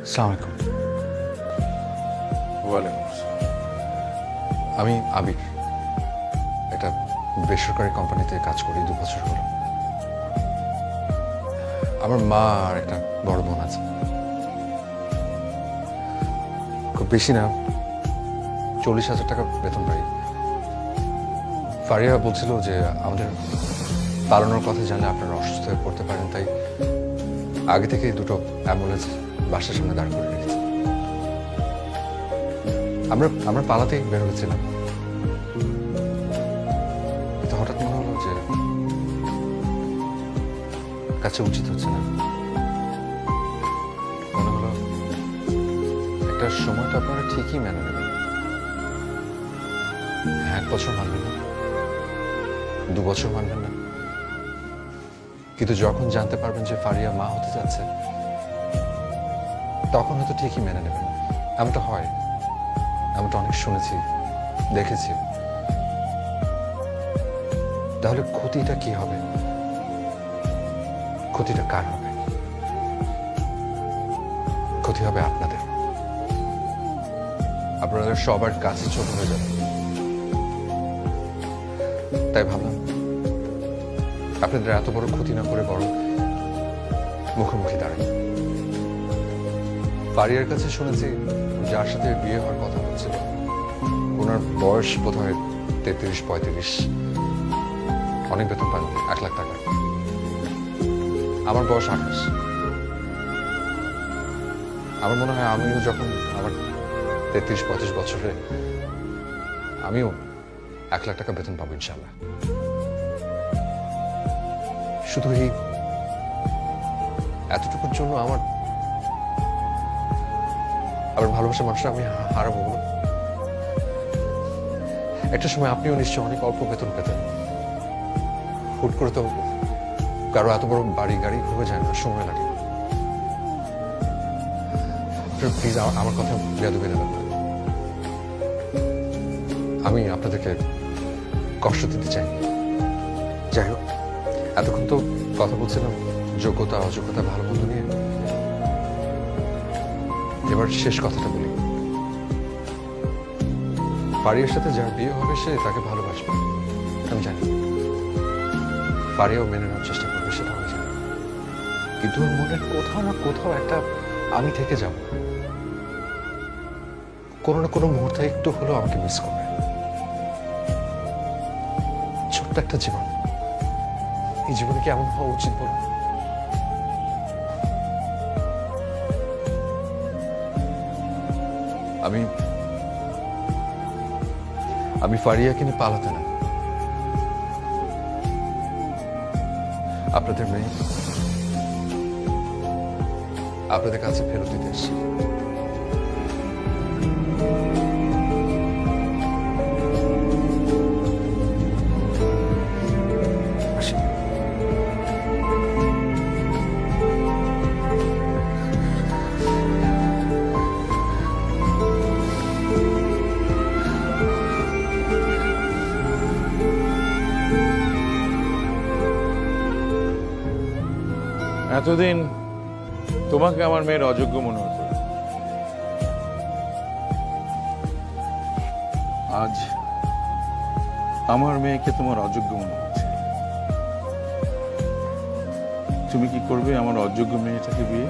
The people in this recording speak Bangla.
আসসালামু আলাইকুম। ওয়ালাইকুম আসসালাম। আমি আবির, একটা বেসরকারি কোম্পানিতে কাজ করি 2 বছর হলো। আমার মা আর একটা বড় বোন আছে। খুব বেশি না, 40,000 টাকা বেতন পাই। ফারিয়া বলছিল যে আমাদের পালানোর কথা জানলে আপনারা অসুস্থ হয়ে পড়তে পারেন, তাই আগে থেকে দুটো অ্যাম্বুলেন্স বাসার সামনে দাঁড় করে রেখেছি। আমরা পালাতেই বের হয়েছিলাম, কিন্তু হঠাৎ মনে হলো যে কাছে উচিত হচ্ছে না। মনে হলো একটা সময় তো আপনারা ঠিকই মেনে নেবেন। 1 বছর মানবেন না, 2 বছর মানবেন না, কিন্তু যখন জানতে পারবেন যে ফারিয়া মা হতে যাচ্ছে, তখন হয়তো ঠিকই মেনে নেবেন। এমনটা হয়, এমনটা অনেক শুনেছি, দেখেছি। তাহলে ক্ষতিটা কি হবে? ক্ষতিটা কার হবে? ক্ষতি হবে আপনাদের। আপনাদের সবার কাছে ছোট হয়ে যাবে। তাই ভাবলাম আপনাদের এত বড় ক্ষতি না করে বরং মুখোমুখি দাঁড়াই। ফারিয়ার কাছে শুনেছি যার সাথে বিয়ে হওয়ার কথা হচ্ছিল, ওনার বয়স বোধ হয় 33-35, অনেক বেতন পান, 1 লাখ টাকা। আমার বয়স 28। আমার মনে হয় আমিও যখন আমার 33-35 বছরে আমিও 1 লাখ টাকা বেতন পাবো ইনশাল্লাহ। শুধু এই এতটুকুর জন্য আমার ভালোবাসার মানুষটা আমি হারাবো না। একটা সময় আপনিও নিশ্চয় অনেক অল্প বেতন পেতেন। হুট করে তো কারো এত বড় বাড়ি গাড়ি হয়ে যায় না, সময় লাগে। প্লিজ আমার কথা বেয়াদবি নেবেন না। আমি আপনাদেরকে কষ্ট দিতে চাই। যাই হোক, এতক্ষণ তো কথা বলছিলাম যোগ্যতা অযোগ্যতা ভালো মন্দ নিয়ে। এবার শেষ কথাটা বলি। ফারিয়ার সাথে যার বিয়ে হবে সে তাকে ভালোবাসবে, আমি জানি। ফারিয়াও মেনে নেওয়ার চেষ্টা করবে, সেটা আমি জানি। কিন্তু ওর মনে কোথাও না কোথাও একটা আমি থেকে যাব। কোনো না কোনো মুহূর্তে একটু হলেও আমাকে মিস করবে। ছোট্ট একটা জীবন, এই জীবনে কি এমন হওয়া উচিত বলুন? আমি ফারিয়াকে নিয়ে পালাতে না, আপনাদের মেয়ে আপনাদের কাছে ফেরত দিতে এসেছি। আসি। এতদিন তোমাকে আমার মেয়ের অযোগ্য মনে হতো, আজ আমার মেয়েকে তোমার অযোগ্য মনে হচ্ছে। তুমি কি করবে আমার অযোগ্য মেয়েটাকে বিয়ে?